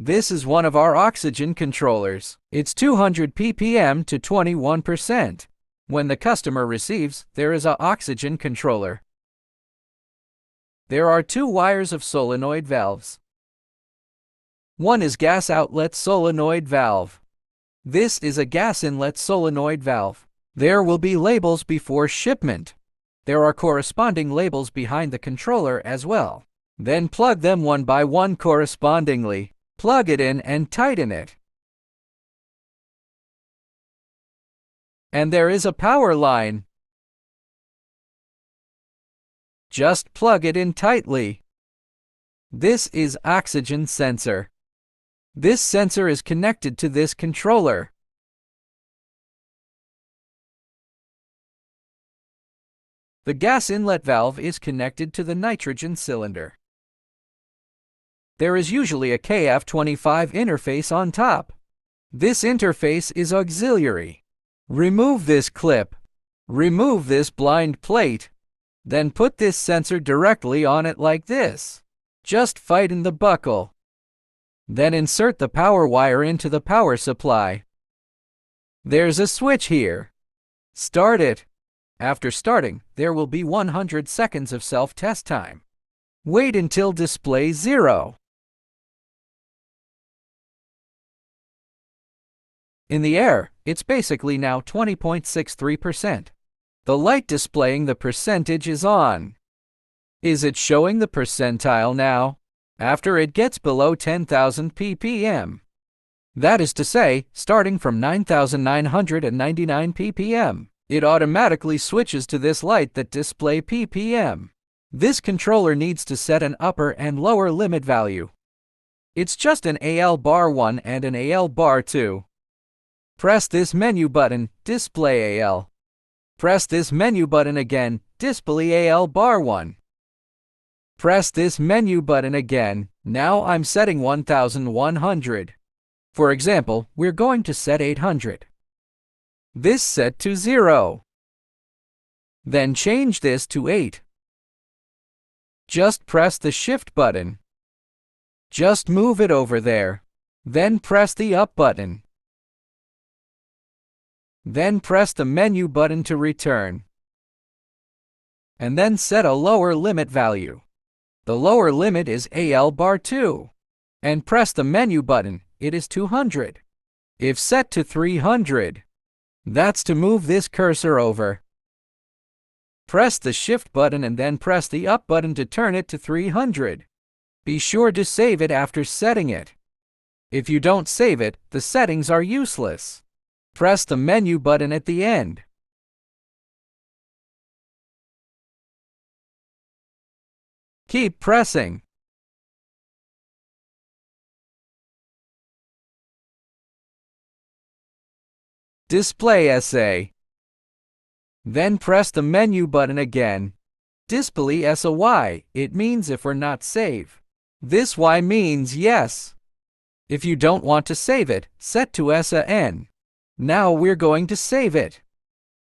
This is one of our oxygen controllers. It's 200 ppm to 21%. When the customer receives, there is an oxygen controller. There are two wires of solenoid valves. One is gas outlet solenoid valve. This is a gas inlet solenoid valve. There will be labels before shipment. There are corresponding labels behind the controller as well. Then plug them one by one correspondingly. Plug it in and tighten it. And there is a power line. Just plug it in tightly. This is oxygen sensor. This sensor is connected to this controller. The gas inlet valve is connected to the nitrogen cylinder. There is usually a KF25 interface on top. This interface is auxiliary. Remove this clip. Remove this blind plate. Then put this sensor directly on it like this. Just tighten the buckle. Then insert the power wire into the power supply. There's a switch here. Start it. After starting, there will be 100 seconds of self-test time. Wait until display 0. In the air, it's basically now 20.63%. The light displaying the percentage is on. Is it showing the percentile now? After it gets below 10,000 ppm. That is to say, starting from 9,999 ppm, it automatically switches to this light that display ppm. This controller needs to set an upper and lower limit value. It's just an AL bar 1 and an AL bar 2. Press this menu button, display AL. Press this menu button again, display AL bar 1. Press this menu button again. Now I'm setting 1100. For example, we're going to set 800. This set to 0. Then change this to 8. Just press the shift button. Just move it over there. Then press the up button. Then press the menu button to return. And then set a lower limit value. The lower limit is AL bar 2. And press the menu button, it is 200. If set to 300, that's to move this cursor over. Press the shift button and then press the up button to turn it to 300. Be sure to save it after setting it. If you don't save it, the settings are useless. Press the menu button at the end. Keep pressing. Display SA. Then press the menu button again. Display SOY, it means if or not save. This Y means yes. If you don't want to save it, set to SAN. Now we're going to save it.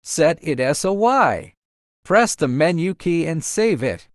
Set it SOY. Press the menu key and save it.